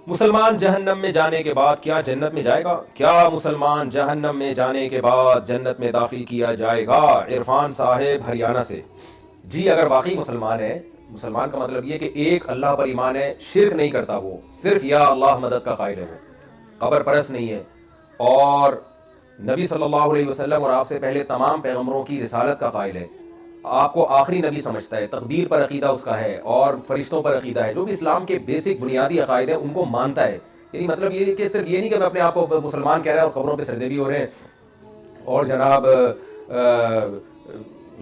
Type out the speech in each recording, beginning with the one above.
مسلمان جہنم میں جانے کے بعد کیا جنت میں جائے گا؟ کیا مسلمان جہنم میں جانے کے بعد جنت میں داخل کیا جائے گا؟ عرفان صاحب ہریانہ سے. جی اگر واقعی مسلمان ہے، مسلمان کا مطلب یہ کہ ایک اللہ پر ایمان ہے، شرک نہیں کرتا، وہ صرف یا اللہ مدد کا قائل ہے، وہ قبر پرست نہیں ہے، اور نبی صلی اللہ علیہ وسلم اور آپ سے پہلے تمام پیغمبروں کی رسالت کا قائل ہے، آپ کو آخری نبی سمجھتا ہے، تقدیر پر عقیدہ اس کا ہے اور فرشتوں پر عقیدہ ہے، جو بھی اسلام کے بیسک بنیادی عقائد ہیں ان کو مانتا ہے. یعنی مطلب یہ کہ صرف یہ نہیں کہ میں اپنے آپ کو مسلمان کہہ رہا ہے اور قبروں پہ سجدے بھی ہو رہے ہیں اور جناب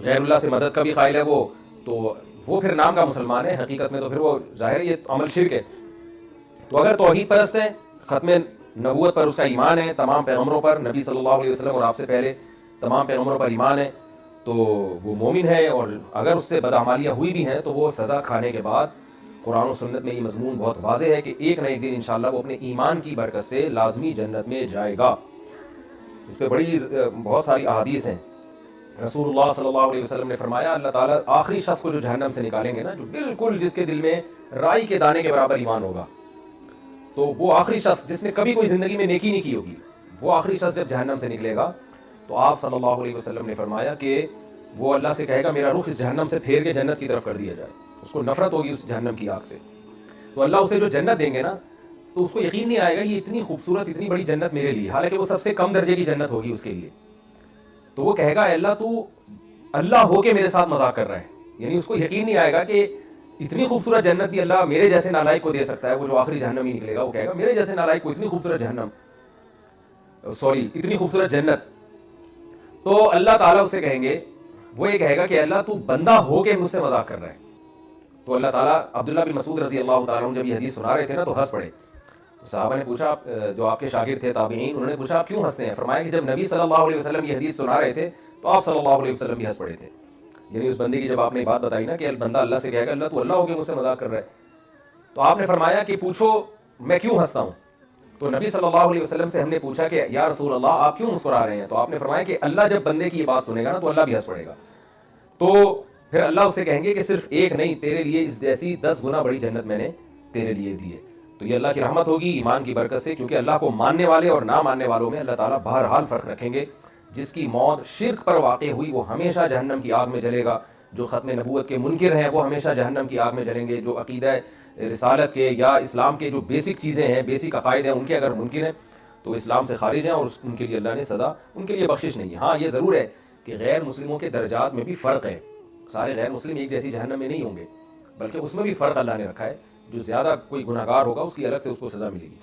غیر اللہ سے مدد کا بھی قائل ہے، وہ پھر نام کا مسلمان ہے، حقیقت میں تو پھر وہ ظاہر ہے یہ عمل شرک ہے. تو اگر توحید پرست ہے، ختم نبوت پر اس کا ایمان ہے، تمام پیغمبروں پر، نبی صلی اللہ علیہ وسلم اور آپ سے پہلے تمام پیغمبروں پر ایمان ہے، تو وہ مومن ہے. اور اگر اس سے بدعمالیاں ہوئی بھی ہیں تو وہ سزا کھانے کے بعد، قرآن و سنت میں یہ مضمون بہت واضح ہے کہ ایک نہ ایک دن انشاءاللہ وہ اپنے ایمان کی برکت سے لازمی جنت میں جائے گا. اس پہ بہت ساری احادیث ہیں. رسول اللہ صلی اللہ علیہ وسلم نے فرمایا اللہ تعالیٰ آخری شخص کو جو جہنم سے نکالیں گے نا، جو بالکل جس کے دل میں رائی کے دانے کے برابر ایمان ہوگا، تو وہ آخری شخص جس نے کبھی کوئی زندگی میں نیکی نہیں کی ہوگی، وہ آخری شخص جب جہنم سے نکلے گا تو آپ صلی اللہ علیہ وسلم نے فرمایا کہ وہ اللہ سے کہے گا میرا رخ اس جہنم سے پھیر کے جنت کی طرف کر دیا جائے. اس کو نفرت ہوگی اس جہنم کی آگ سے. تو اللہ اسے جو جنت دیں گے نا، تو اس کو یقین نہیں آئے گا یہ اتنی خوبصورت اتنی بڑی جنت میرے لیے، حالانکہ وہ سب سے کم درجے کی جنت ہوگی اس کے لیے. تو وہ کہے گا اے اللہ تو اللہ ہو کے میرے ساتھ مذاق کر رہا ہے. یعنی اس کو یقین نہیں آئے گا کہ اتنی خوبصورت جنت بھی اللہ میرے جیسے نالائق کو دے سکتا ہے. وہ جو آخری جہنم ہی نکلے گا وہ کہے گا میرے جیسے نالائق کو اتنی خوبصورت اتنی خوبصورت جنت. تو اللہ تعالیٰ اسے کہیں گے، وہ یہ کہے گا کہ اللہ تو بندہ ہو کے مجھ سے مذاق کر رہا ہے. تو اللہ تعالیٰ، عبداللہ بن مسعود رضی اللہ تعالیٰ عنہ جب یہ حدیث سنا رہے تھے نا تو ہنس پڑے. صحابہ نے پوچھا، جو آپ کے شاگرد تھے تابعین، انہوں نے پوچھا آپ کیوں ہنستے ہیں؟ فرمایا کہ جب نبی صلی اللہ علیہ وسلم یہ حدیث سنا رہے تھے تو آپ صلی اللہ علیہ وسلم بھی ہنس پڑے تھے. یعنی اس بندے کی جب آپ نے بات بتائی نا کہ بندہ اللہ سے کہے گا اللہ تو اللہ ہو کے مجھ سے مذاق کر رہا ہے، تو آپ نے فرمایا کہ پوچھو میں کیوں ہنستا ہوں. تو نبی صلی اللہ علیہ وسلم سے ہم نے پوچھا کہ یا رسول اللہ آپ کیوں مسکرا رہے ہیں؟ تو آپ نے فرمایا کہ اللہ جب بندے کی یہ بات سنے گا نا تو اللہ بھی ہنس پڑے گا. تو پھر اللہ اسے کہیں گے کہ صرف ایک نہیں، تیرے لیے اس جیسی 10 گنا بڑی جنت میں نے تیرے لیے دی ہے. تو یہ اللہ کی رحمت ہوگی ایمان کی برکت سے، کیونکہ اللہ کو ماننے والے اور نہ ماننے والوں میں اللہ تعالیٰ بہرحال فرق رکھیں گے. جس کی موت شرک پر واقع ہوئی وہ ہمیشہ جہنم کی آگ میں جلے گا. جو ختم نبوت کے منکر ہیں وہ ہمیشہ جہنم کی آگ میں جلیں گے. جو عقیدہ رسالت کے یا اسلام کے جو بیسک چیزیں ہیں، بیسک عقائد ہیں، ان کے اگر منکر ہیں تو اسلام سے خارج ہیں اور ان کے لیے اللہ نے سزا، ان کے لیے بخشش نہیں ہے. ہاں یہ ضرور ہے کہ غیر مسلموں کے درجات میں بھی فرق ہے. سارے غیر مسلم ایک جیسی جہنم میں نہیں ہوں گے، بلکہ اس میں بھی فرق اللہ نے رکھا ہے. جو زیادہ کوئی گناہگار ہوگا اس کی الگ سے اس کو سزا ملے گی.